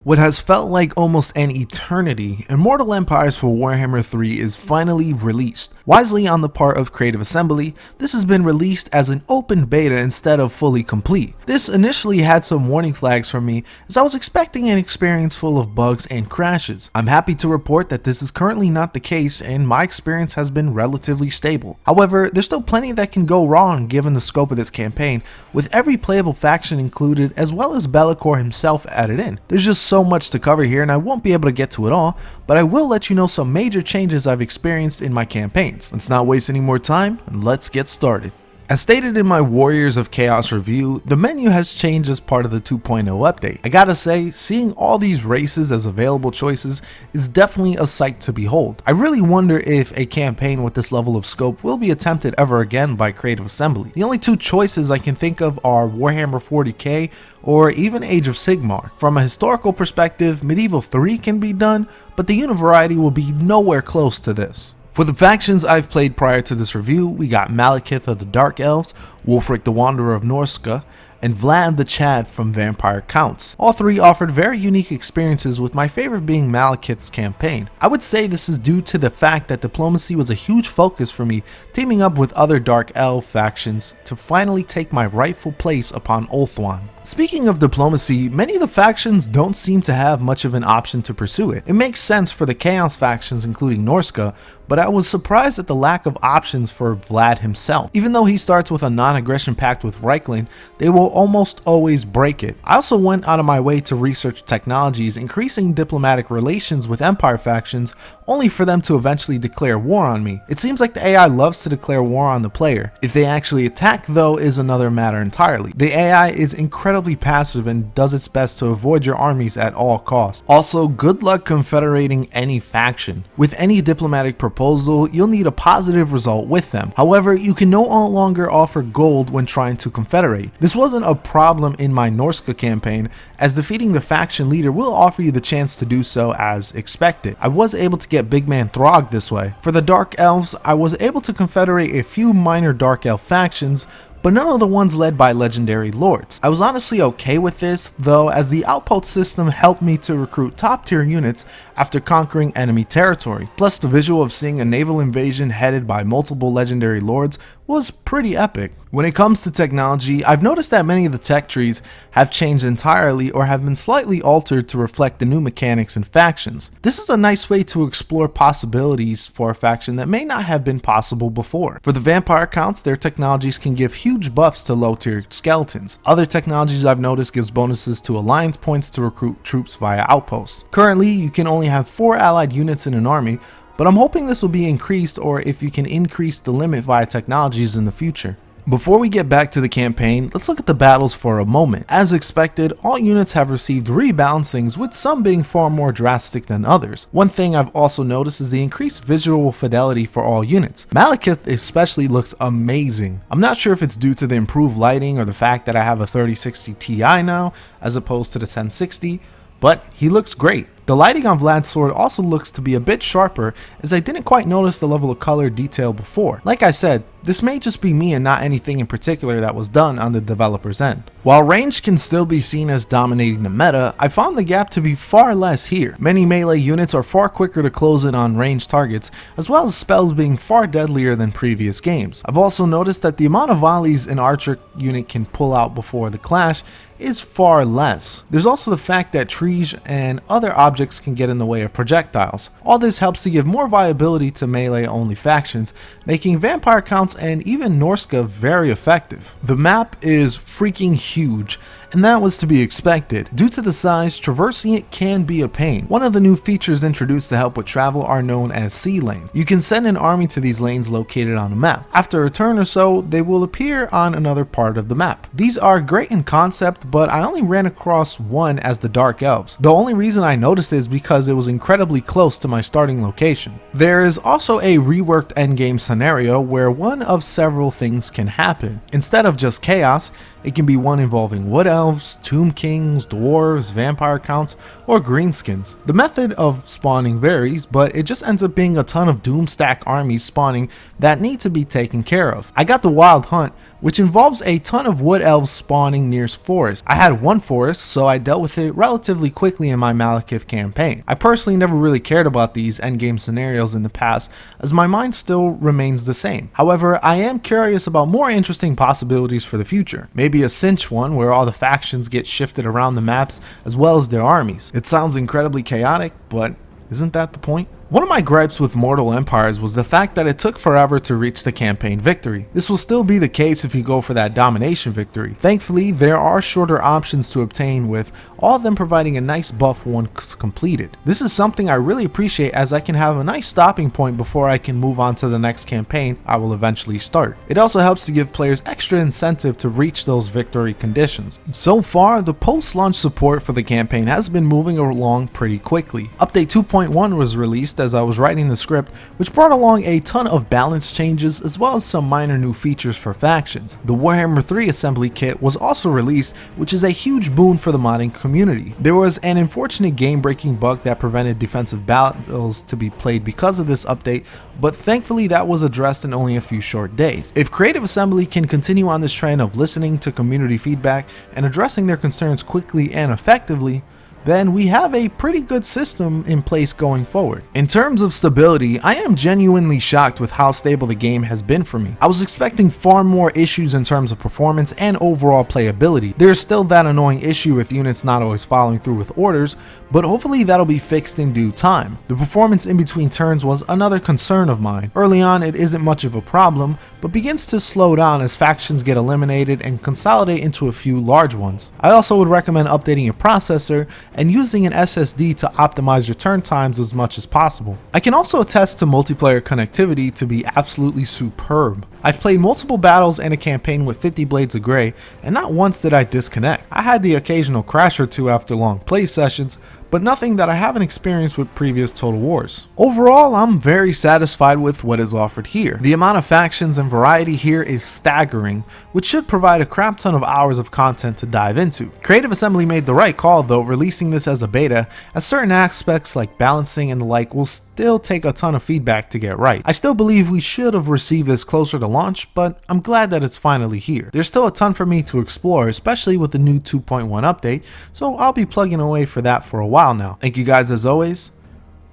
What has felt like almost an eternity, Immortal Empires for Warhammer 3 is finally released. Wisely on the part of Creative Assembly, this has been released as an open beta instead of fully complete. This initially had some warning flags for me as I was expecting an experience full of bugs and crashes. I'm happy to report that this is currently not the case and my experience has been relatively stable. However, there's still plenty that can go wrong given the scope of this campaign, with every playable faction included as well as Be'lakor himself added in. There's just so much to cover here and I won't be able to get to it all, but I will let you know some major changes I've experienced in my campaigns. Let's not waste any more time and let's get started. As stated in my Warriors of Chaos review, the menu has changed as part of the 2.0 update. I gotta say, seeing all these races as available choices is definitely a sight to behold. I really wonder if a campaign with this level of scope will be attempted ever again by Creative Assembly. The only two choices I can think of are Warhammer 40k or even Age of Sigmar. From a historical perspective, Medieval 3 can be done, but the unit variety will be nowhere close to this. For the factions I've played prior to this review, we got Malekith of the Dark Elves, Wulfric the Wanderer of Norsca, and Vlad the Chad from Vampire Counts. All three offered very unique experiences, with my favorite being Malekith's campaign. I would say this is due to the fact that diplomacy was a huge focus for me, teaming up with other Dark Elf factions to finally take my rightful place upon Ulthuan. Speaking of diplomacy, many of the factions don't seem to have much of an option to pursue it. It makes sense for the Chaos factions including Norsca, but I was surprised at the lack of options for Vlad himself. Even though he starts with a non-aggression pact with Reichland, they will almost always break it. I also went out of my way to research technologies increasing diplomatic relations with Empire factions, only for them to eventually declare war on me. It seems like the AI loves to declare war on the player. If they actually attack though is another matter entirely. The AI is incredibly passive and does its best to avoid your armies at all costs. Also, good luck confederating any faction. With any diplomatic proposal, you'll need a positive result with them. However, you can no longer offer gold when trying to confederate. This wasn't a problem in my Norsca campaign, as defeating the faction leader will offer you the chance to do so as expected. I was able to get Big Man Throg this way. For the Dark Elves, I was able to confederate a few minor Dark Elf factions, but none of the ones led by legendary lords. I was honestly okay with this though, as the outpost system helped me to recruit top tier units after conquering enemy territory. Plus the visual of seeing a naval invasion headed by multiple legendary lords was pretty epic. When it comes to technology, I've noticed that many of the tech trees have changed entirely or have been slightly altered to reflect the new mechanics and factions. This is a nice way to explore possibilities for a faction that may not have been possible before. For the Vampire Counts, their technologies can give huge buffs to low tier skeletons. Other technologies I've noticed gives bonuses to alliance points to recruit troops via outposts. Currently, you can only have 4 allied units in an army, but I'm hoping this will be increased, or if you can increase the limit via technologies in the future. Before we get back to the campaign, let's look at the battles for a moment. As expected, all units have received rebalancings, with some being far more drastic than others. One thing I've also noticed is the increased visual fidelity for all units. Malekith especially looks amazing. I'm not sure if it's due to the improved lighting or the fact that I have a 3060 Ti now as opposed to the 1060, but he looks great. The lighting on Vlad's sword also looks to be a bit sharper, as I didn't quite notice the level of color detail before. Like I said, this may just be me and not anything in particular that was done on the developer's end. While range can still be seen as dominating the meta, I found the gap to be far less here. Many melee units are far quicker to close in on ranged targets, as well as spells being far deadlier than previous games. I've also noticed that the amount of volleys an archer unit can pull out before the clash is far less. There's also the fact that trees and other objects can get in the way of projectiles. All this helps to give more viability to melee only factions, making Vampire Counts and even Norsca very effective. The map is freaking huge, and that was to be expected. Due to the size, traversing it can be a pain. One of the new features introduced to help with travel are known as sea lanes. You can send an army to these lanes located on a map. After a turn or so, they will appear on another part of the map. These are great in concept, but I only ran across one as the Dark Elves. The only reason I noticed it is because it was incredibly close to my starting location. There is also a reworked endgame scenario where one of several things can happen. Instead of just chaos, It can be one involving wood elves, tomb kings, dwarves, vampire counts, or greenskins. The method of spawning varies, but it just ends up being a ton of doomstack armies spawning that need to be taken care of. I got the wild hunt, which involves a ton of wood elves spawning near forests. I had one forest, so I dealt with it relatively quickly in my Malekith campaign. I personally never really cared about these endgame scenarios in the past, as my mind still remains the same. However, I am curious about more interesting possibilities for the future. Maybe a cinch one where all the factions get shifted around the maps as well as their armies. It sounds incredibly chaotic, but isn't that the point? One of my gripes with Immortal Empires was the fact that it took forever to reach the campaign victory. This will still be the case if you go for that domination victory. Thankfully, there are shorter options to obtain, with all of them providing a nice buff once completed. This is something I really appreciate, as I can have a nice stopping point before I can move on to the next campaign I will eventually start. It also helps to give players extra incentive to reach those victory conditions. So far, the post-launch support for the campaign has been moving along pretty quickly. Update 2.1 was released as I was writing the script, which brought along a ton of balance changes as well as some minor new features for factions. The Warhammer 3 assembly kit was also released, which is a huge boon for the modding community. There was an unfortunate game-breaking bug that prevented defensive battles to be played because of this update, but thankfully that was addressed in only a few short days. If Creative Assembly can continue on this trend of listening to community feedback and addressing their concerns quickly and effectively, then we have a pretty good system in place going forward. In terms of stability, I am genuinely shocked with how stable the game has been for me. I was expecting far more issues in terms of performance and overall playability. There's still that annoying issue with units not always following through with orders, but hopefully that'll be fixed in due time. The performance in between turns was another concern of mine. Early on, it isn't much of a problem, but begins to slow down as factions get eliminated and consolidate into a few large ones. I also would recommend updating your processor and using an SSD to optimize your turn times as much as possible. I can also attest to multiplayer connectivity to be absolutely superb. I've played multiple battles and a campaign with 50 Blades of Grey, and not once did I disconnect. I had the occasional crash or two after long play sessions, but nothing that I haven't experienced with previous Total Wars. Overall, I'm very satisfied with what is offered here. The amount of factions and variety here is staggering, which should provide a crap ton of hours of content to dive into. Creative Assembly made the right call though, releasing this as a beta, as certain aspects like balancing and the like will still take a ton of feedback to get right. I still believe we should have received this closer to launch, but I'm glad that it's finally here. There's still a ton for me to explore, especially with the new 2.1 update, so I'll be plugging away for that for a while now. Thank you guys as always.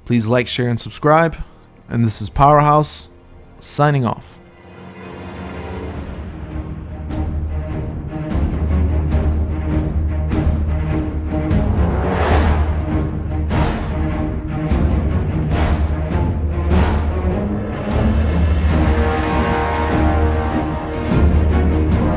Please like, share, and subscribe. And this is Powerhouse signing off.